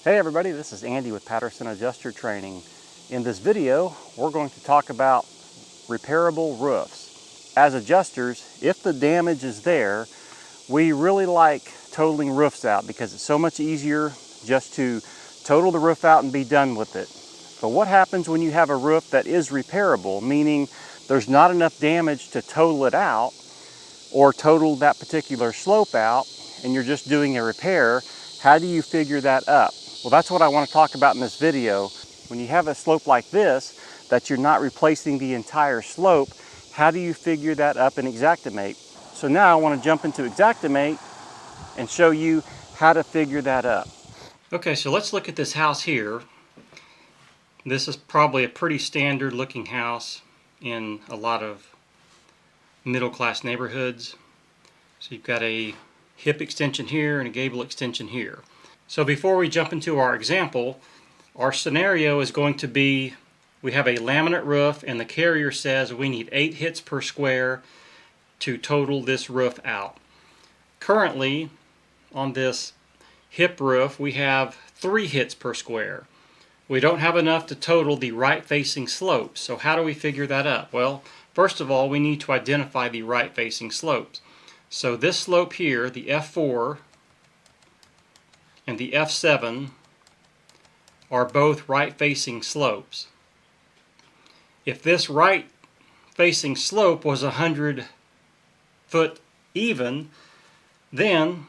Hey everybody, this is Andy with Patterson Adjuster Training. In this video, we're going to talk about repairable roofs. As adjusters, if the damage is there, we really like totaling roofs out because it's so much easier just to total the roof out and be done with it. But what happens when you have a roof that is repairable, meaning there's not enough damage to total it out or total that particular slope out and you're just doing a repair? How do you figure that up? Well, that's what I want to talk about in this video. When you have a slope like this, that you're not replacing the entire slope, how do you figure that up in Xactimate? So now I want to jump into Xactimate and show you how to figure that up. Okay, so let's look at this house here. This is probably a pretty standard looking house in a lot of middle-class neighborhoods. So you've got a hip extension here and a gable extension here. So before we jump into our example, our scenario is going to be, we have a laminate roof and the carrier says we need 8 hits per square to total this roof out. Currently, on this hip roof, we have 3 hits per square. We don't have enough to total the right-facing slopes. So how do we figure that up? Well, first of all, we need to identify the right-facing slopes. So this slope here, the F4 and the F7, are both right-facing slopes. If this right-facing slope was 100 foot even, then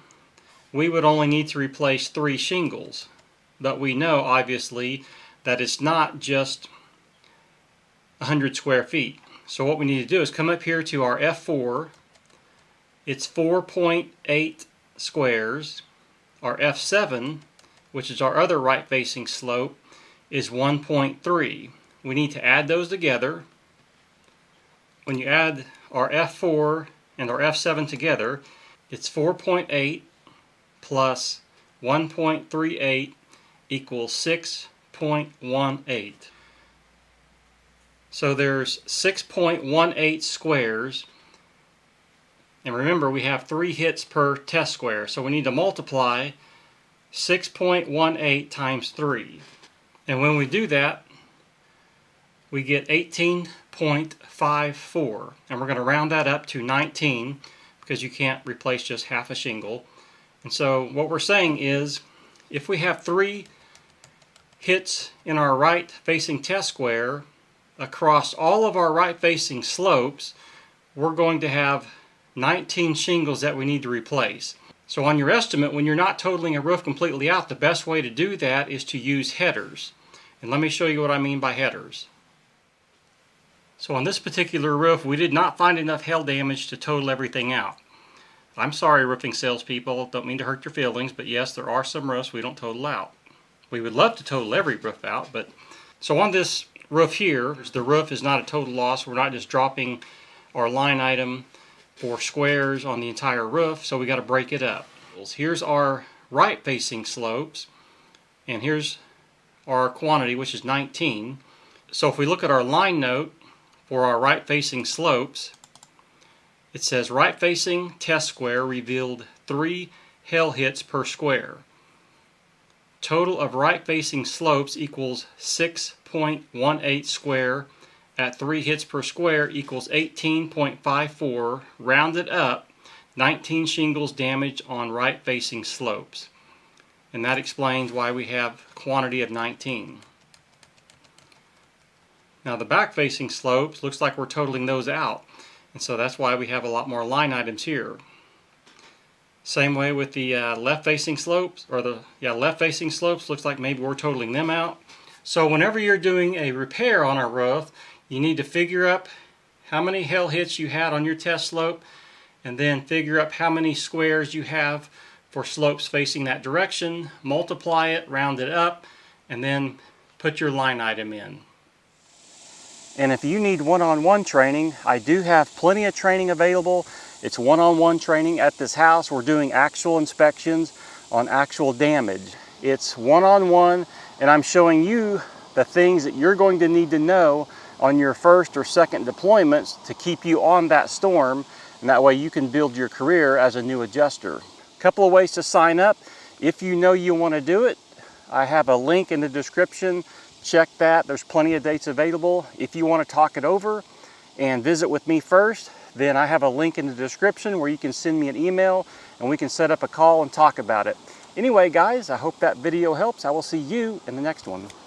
we would only need to replace 3 shingles. But we know, obviously, that it's not just 100 square feet. So what we need to do is come up here to our F4. It's 4.8 squares. Our F7, which is our other right-facing slope, is 1.3. We need to add those together. When you add our F4 and our F7 together, it's 4.8 plus 1.38 equals 6.18. So there's 6.18 squares. And remember, we have 3 hits per test square, so we need to multiply 6.18 times 3. And when we do that, we get 18.54. And we're going to round that up to 19 because you can't replace just half a shingle. And so what we're saying is, if we have 3 hits in our right-facing test square across all of our right-facing slopes, we're going to have 19 shingles that we need to replace. So on your estimate, when you're not totaling a roof completely out, the best way to do that is to use headers. And let me show you what I mean by headers. So on this particular roof, we did not find enough hail damage to total everything out. I'm sorry, roofing salespeople, don't mean to hurt your feelings, but yes, there are some roofs we don't total out. We would love to total every roof out, but so on this roof here, the roof is not a total loss. We're not just dropping our line item for squares on the entire roof, so we got to break it up. Here's our right-facing slopes, and here's our quantity, which is 19. So if we look at our line note for our right-facing slopes, it says right-facing test square revealed 3 hail hits per square. Total of right-facing slopes equals 6.18 square at 3 hits per square equals 18.54, rounded up, 19 shingles damaged on right-facing slopes. And that explains why we have a quantity of 19. Now the back-facing slopes, looks like we're totaling those out. And so that's why we have a lot more line items here. Same way with the left-facing slopes, or the left-facing slopes, looks like maybe we're totaling them out. So whenever you're doing a repair on a roof, you need to figure up how many hail hits you had on your test slope, and then figure up how many squares you have for slopes facing that direction, multiply it, round it up, and then put your line item in. And if you need one-on-one training, I do have plenty of training available. It's one-on-one training at this house. We're doing actual inspections on actual damage. It's one-on-one, and I'm showing you the things that you're going to need to know on your first or second deployments to keep you on that storm, and that way you can build your career as a new adjuster. A couple of ways to sign up. If you know you want to do it, I have a link in the description. Check that. There's plenty of dates available. If you want to talk it over and visit with me first, then I have a link in the description where you can send me an email and we can set up a call and talk about it. Anyway, guys, I hope that video helps. I will see you in the next one.